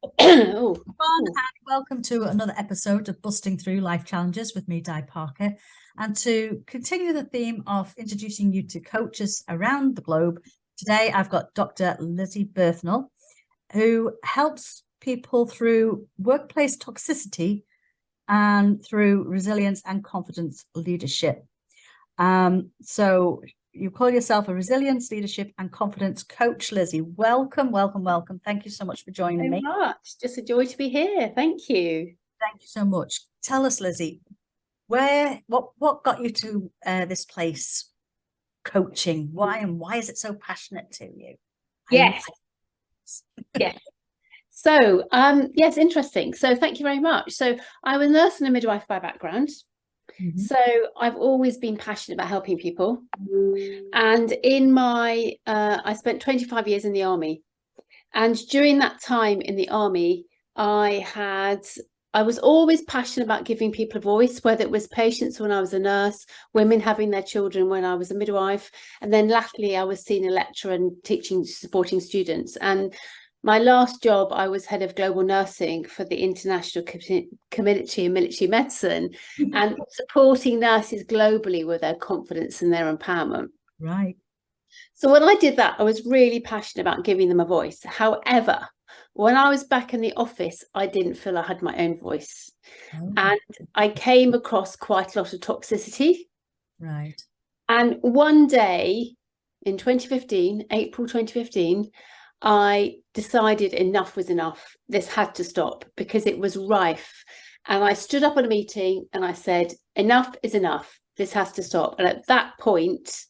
Oh, Everyone, and welcome to another episode of Busting Through Life Challenges with me, Di Parker. And to continue the theme of introducing you to coaches around the globe, today I've got Dr. Lizzy Bernthal, who helps people through workplace toxicity and through resilience and confidence leadership. So you call yourself a resilience, leadership, and confidence coach, Lizzy. Welcome, welcome, welcome. Thank you so much for joining me. much. Just a joy to be here. Thank you. Thank you so much. Tell us, Lizzy, what got you to this place, coaching? Why is it so passionate to you? Yes. Yes. So, yes, interesting. So thank you very much. So I'm a nurse and a midwife by background. So I've always been passionate about helping people. And in my, I spent 25 years in the army. And during that time in the army, I was always passionate about giving people a voice, whether it was patients when I was a nurse, women having their children when I was a midwife. And then latterly, I was senior lecturer and teaching, supporting students. And my last job, I was head of global nursing for the International Community in Military Medicine and supporting nurses globally with their confidence and their empowerment. Right. So when I did that, I was really passionate about giving them a voice. However, when I was back in the office, I didn't feel I had my own voice. And I came across quite a lot of toxicity. Right. And one day in 2015, April 2015, I decided enough was enough. This had to stop because it was rife. And I stood up at a meeting and I said, enough is enough. This has to stop. And at that point,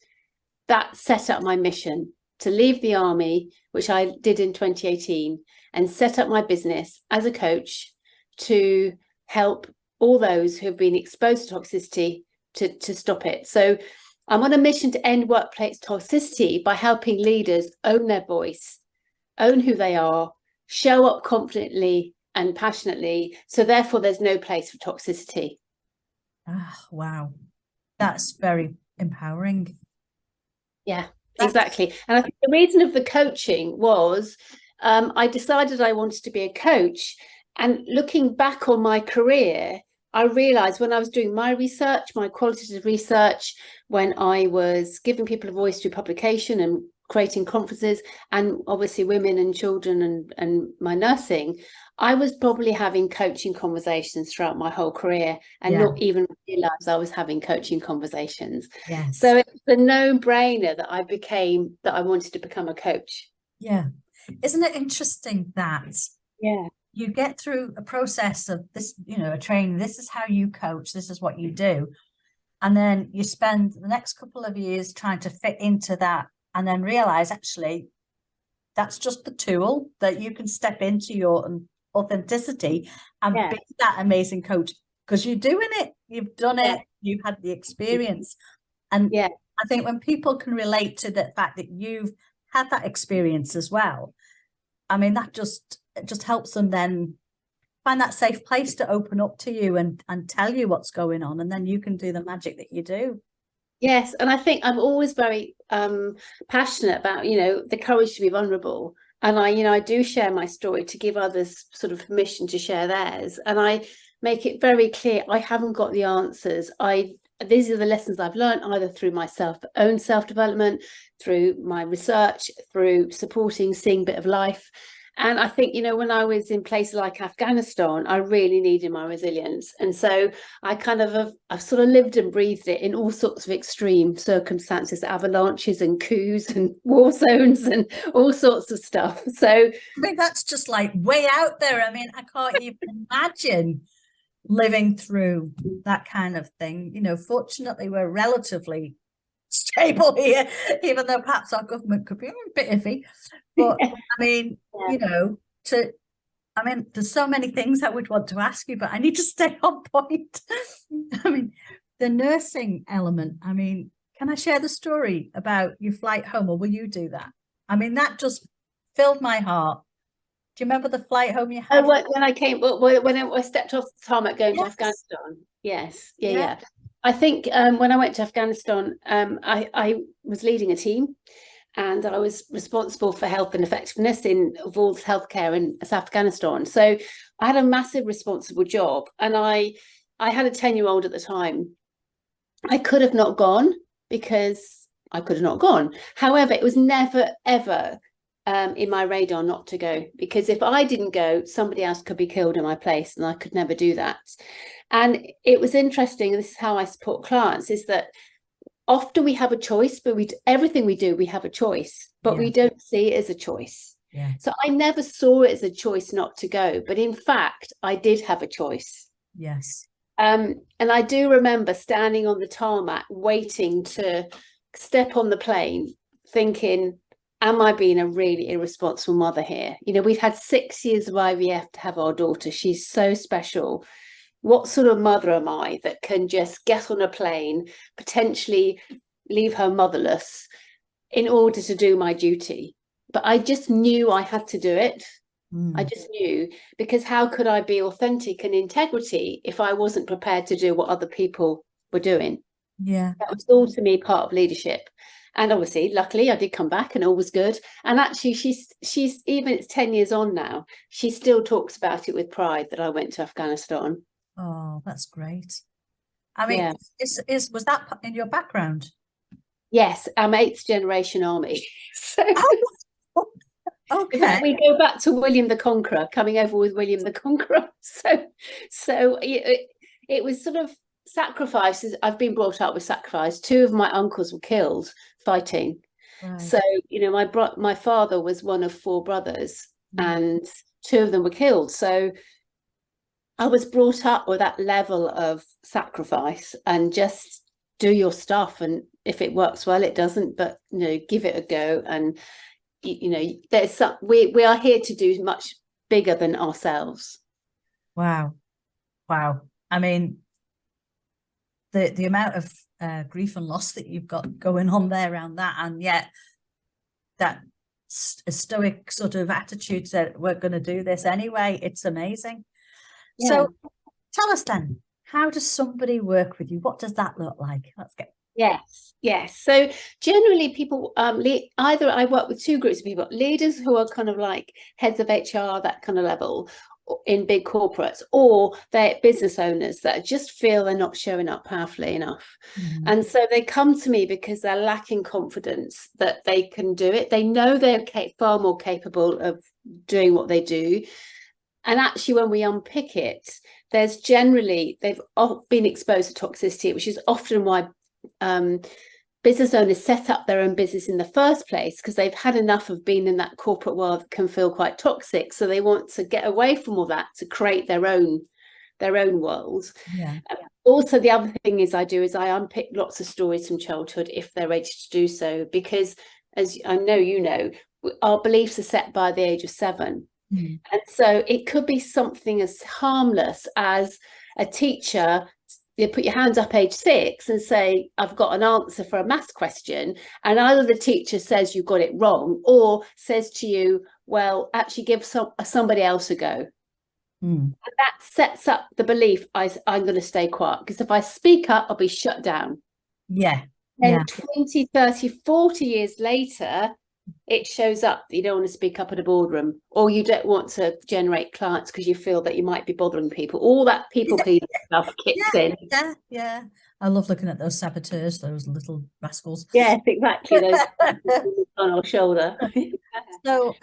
that set up my mission to leave the army, which I did in 2018, and set up my business as a coach to help all those who have been exposed to toxicity to stop it. So I'm on a mission to end workplace toxicity by helping leaders own their voice, own who they are, show up confidently and passionately. So therefore, there's no place for toxicity. Wow. That's very empowering. Yeah, exactly. And I think the reason of the coaching was I decided I wanted to be a coach. And looking back on my career, I realized when I was doing my research, my qualitative research, when I was giving people a voice through publication and creating conferences, and obviously women and children and my nursing, I was probably having coaching conversations throughout my whole career and not even realize I was having coaching conversations. Yes. So it's a no-brainer that I wanted to become a coach. Yeah. Isn't it interesting that you get through a process of this, a training, this is how you coach, this is what you do. And then you spend the next couple of years trying to fit into that and then realize actually that's just the tool that you can step into your authenticity and be that amazing coach because you're doing it, you've done it, you've had the experience. And I think when people can relate to the fact that you've had that experience as well, I mean, that just helps them then find that safe place to open up to you and tell you what's going on, and then you can do the magic that you do. Yes, and I think I'm always very passionate about, the courage to be vulnerable. And I do share my story to give others sort of permission to share theirs. And I make it very clear I haven't got the answers. These are the lessons I've learned either through my own self-development, through my research, through supporting, seeing a bit of life. And I think, when I was in places like Afghanistan, I really needed my resilience. And so I've sort of lived and breathed it in all sorts of extreme circumstances, avalanches and coups and war zones and all sorts of stuff. So I think that's just like way out there. I mean, I can't even imagine living through that kind of thing. Fortunately, we're relatively stable here, even though perhaps our government could be a bit iffy. But I mean, there's so many things I would want to ask you, but I need to stay on point. I mean, the nursing element, I mean, can I share the story about your flight home, or will you do that? I mean, that just filled my heart. Do you remember the flight home you had? Oh, when I stepped off the tarmac going to Afghanistan. Yes. I think when I went to Afghanistan, I was leading a team, and I was responsible for health and effectiveness of all healthcare in Afghanistan. So I had a massive responsible job, and I had a 10-year-old at the time. I could have not gone because I could have not gone. However, it was never, ever in my radar not to go, because if I didn't go, somebody else could be killed in my place, and I could never do that. And it was interesting, and this is how I support clients, is that often we have a choice, but everything we do, we have a choice, but we don't see it as a choice. Yeah. So I never saw it as a choice not to go, but in fact, I did have a choice. Yes. And I do remember standing on the tarmac, waiting to step on the plane, thinking, am I being a really irresponsible mother here? You know, we've had 6 years of IVF to have our daughter. She's so special. What sort of mother am I that can just get on a plane, potentially leave her motherless in order to do my duty? But I just knew I had to do it. I just knew, because how could I be authentic and integrity if I wasn't prepared to do what other people were doing? Yeah. That was all to me part of leadership. And obviously, luckily, I did come back and all was good. And actually, she's even, it's 10 years on now, she still talks about it with pride that I went to Afghanistan. Oh, that's great. I mean, was that in your background? Yes, I'm 8th generation army. So okay. we go back to William the Conqueror, coming over with William the Conqueror. So it was sort of sacrifices. I've been brought up with sacrifice. 2 of my uncles were killed fighting. Right. So, you know, my father was one of 4 brothers, and 2 of them were killed. So I was brought up with that level of sacrifice, and just do your stuff. And if it works well, it doesn't, but, you know, give it a go. And, you know, we are here to do much bigger than ourselves. Wow. I mean, the amount of grief and loss that you've got going on there around that, and yet that stoic sort of attitude that we're going to do this anyway, it's amazing. Yeah. So tell us then, how does somebody work with you? What does that look like? Let's get. Yes. So generally people, either I work with 2 groups of people: leaders who are kind of like heads of HR, that kind of level in big corporates, or they're business owners that just feel they're not showing up powerfully enough. And so they come to me because they're lacking confidence that they can do it. They know they're far more capable of doing what they do. And actually, when we unpick it, there's generally, they've been exposed to toxicity, which is often why business owners set up their own business in the first place, because they've had enough of being in that corporate world that can feel quite toxic. So they want to get away from all that to create their own world. Yeah. Also, the other thing I unpick lots of stories from childhood if they're ready to do so, because as I know, you know, our beliefs are set by the age of 7. And so it could be something as harmless as a teacher. You put your hands up age 6 and say, I've got an answer for a maths question, and either the teacher says you got it wrong, or says to you, well, actually give somebody else a go. And that sets up the belief I'm going to stay quiet, because if I speak up, I'll be shut down. And 20, 30, 40 years later, it shows up that you don't want to speak up at a boardroom, or you don't want to generate clients because you feel that you might be bothering people. All that people pleasing stuff kicks in. Yeah. I love looking at those saboteurs, those little rascals. Yes, exactly. Those on our shoulder. So,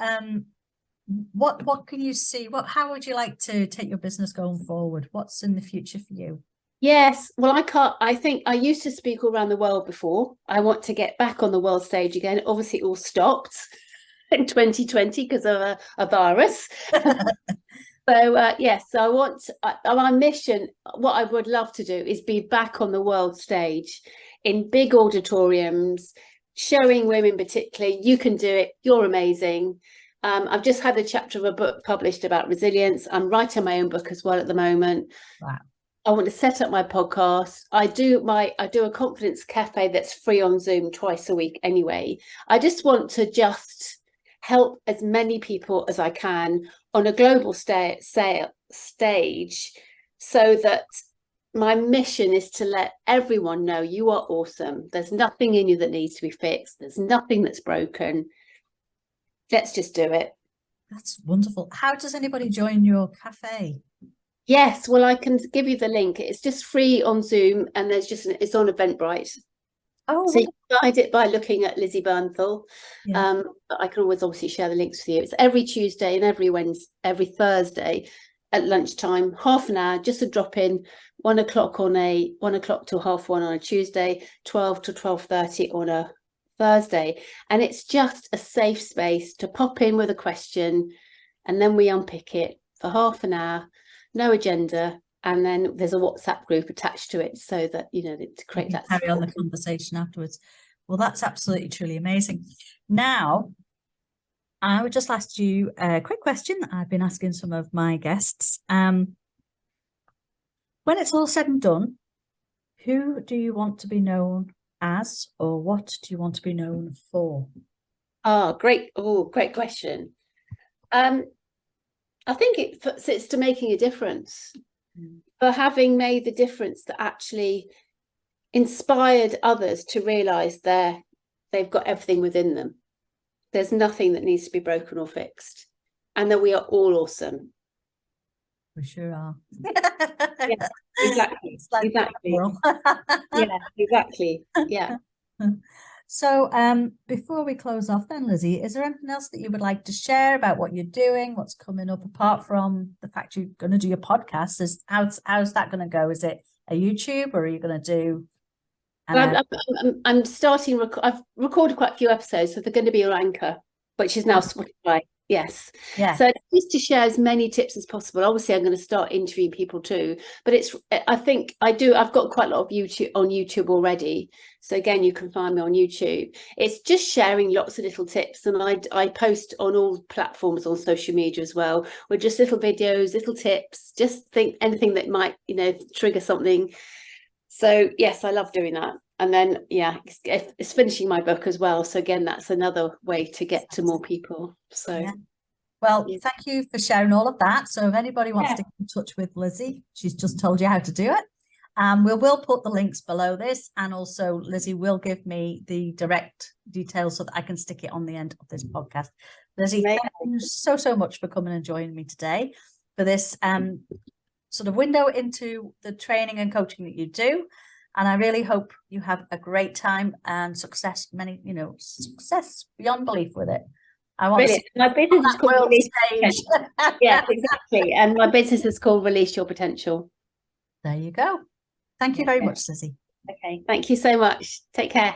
what can you see? How would you like to take your business going forward? What's in the future for you? Yes, well, I think I used to speak all around the world before. I want to get back on the world stage again. Obviously, it all stopped in 2020 because of a virus. So yes, so I want my mission. What I would love to do is be back on the world stage in big auditoriums, showing women particularly, you can do it, you're amazing. I've just had a chapter of a book published about resilience. I'm writing my own book as well at the moment. Wow. I want to set up my podcast. I do a Confidence Café that's free on Zoom twice a week anyway. I just want to help as many people as I can on a global stage, so that my mission is to let everyone know you are awesome. There's nothing in you that needs to be fixed. There's nothing that's broken. Let's just do it. That's wonderful. How does anybody join your cafe? Yes, well, I can give you the link. It's just free on Zoom, and it's on Eventbrite. Oh, so you can find it by looking at Lizzy Bernthal. yeah. But I can always obviously share the links with you. It's every Tuesday and every Thursday at lunchtime, half an hour, just a drop in, 1 o'clock till 1:30 on a Tuesday, 12 to 12:30 on a Thursday. And it's just a safe space to pop in with a question, and then we unpick it for half an hour, no agenda. And then there's a WhatsApp group attached to it, so that, you know, to create that carry on support. the conversation afterwards. Well, that's absolutely, truly amazing. Now, I would just ask you a quick question I've been asking some of my guests. When it's all said and done, who do you want to be known as, or what do you want to be known for? Great question. I think it's to making a difference. For having made the difference that actually inspired others to realize they've got everything within them. There's nothing that needs to be broken or fixed, and that we are all awesome. We sure are. Yeah, exactly. Like exactly. Yeah, exactly. Yeah. So before we close off then, Lizzy, is there anything else that you would like to share about what you're doing, what's coming up, apart from the fact you're going to do your podcast? How's that going to go? Is it a YouTube, or are you going to do... I'm starting, I've recorded quite a few episodes, so they're going to be on Anchor, which is now Spotify. Yes. Yeah. So just to share as many tips as possible. Obviously, I'm going to start interviewing people too, but I've got quite a lot of YouTube already. So again, you can find me on YouTube. It's just sharing lots of little tips, and I post on all platforms on social media as well, with just little videos, little tips, just anything that might, you know, trigger something. So yes, I love doing that. And then, yeah, it's finishing my book as well. So again, that's another way to get to more people. So, yeah. Well, thank you for sharing all of that. So if anybody wants to get in touch with Lizzy, she's just told you how to do it. We'll put the links below this, and also Lizzy will give me the direct details so that I can stick it on the end of this podcast. Lizzy, thank you so much for coming and joining me today for this sort of window into the training and coaching that you do. And I really hope you have a great time and success beyond belief with it. I want to see my business is called Release Stage. Yes, exactly. And my business is called Release Your Potential. There you go. Thank you very much, Lizzy. Okay. Thank you so much. Take care.